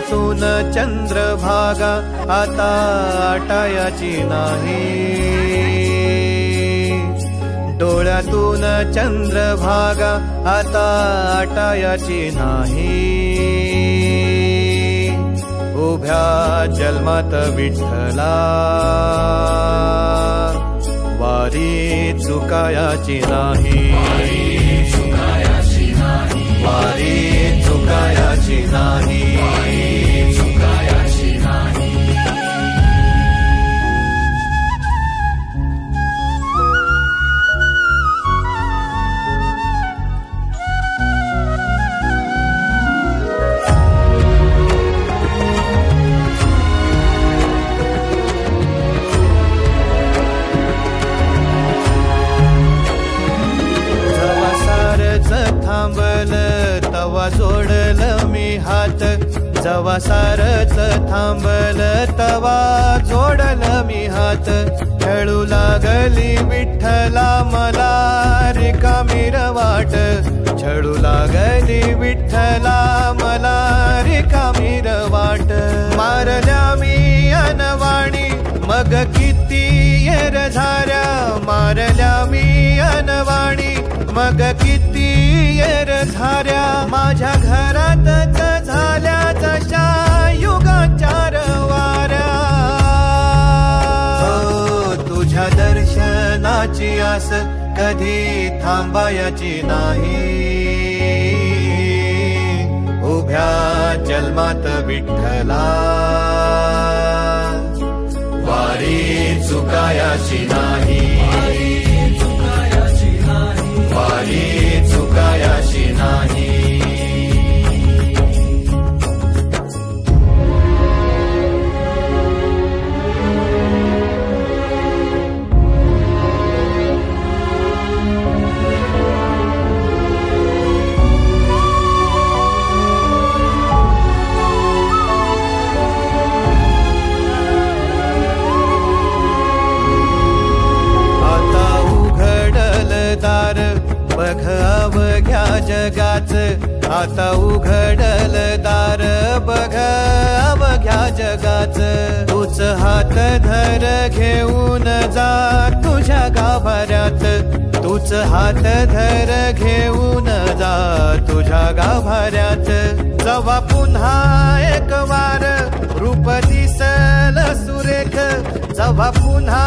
डोळ्यातून चंद्रभागा आता आटायाची नाही, डोळ्यातून चंद्रभागा आता आटायाची नाही। उभ्या जन्मात विठ्ठला वारी चुकायाची नाही, वारी चुकायाची नाही। थांबल तवा जोडल मी हात, जवा सारच थांबल तवा जोडल मी हात। खेळू लागली विठ्ठला मला रिकामी वाट, छळू लागली विठ्ठला मला रिकामी वाट। मारल्या मी अनवाणी मग किती येर झाऱ्या, मारल्या मी अनवाणी मग किती येर झाऱ्या। माझ्या घरातच झाल्या जशा युगांच्या वाऱ्या। तुझ्या दर्शनाची आस कधी थांबायची नाही, उभ्या जन्मात विठ्ठला वारी चुकायाची नाही, वारी चुकायाची नाही। बघ अवघ्या जगाच आता उघडल दार, बघ अवघ्या जगाच। तूच हात धर घेऊन जा तुझ्या गाभाऱ्यात, तूच हात धर घेऊन जा तुझ्या गाभाऱ्यात। जवा पुन्हा एक वार रूप दिसल सुरेख, जवा पुन्हा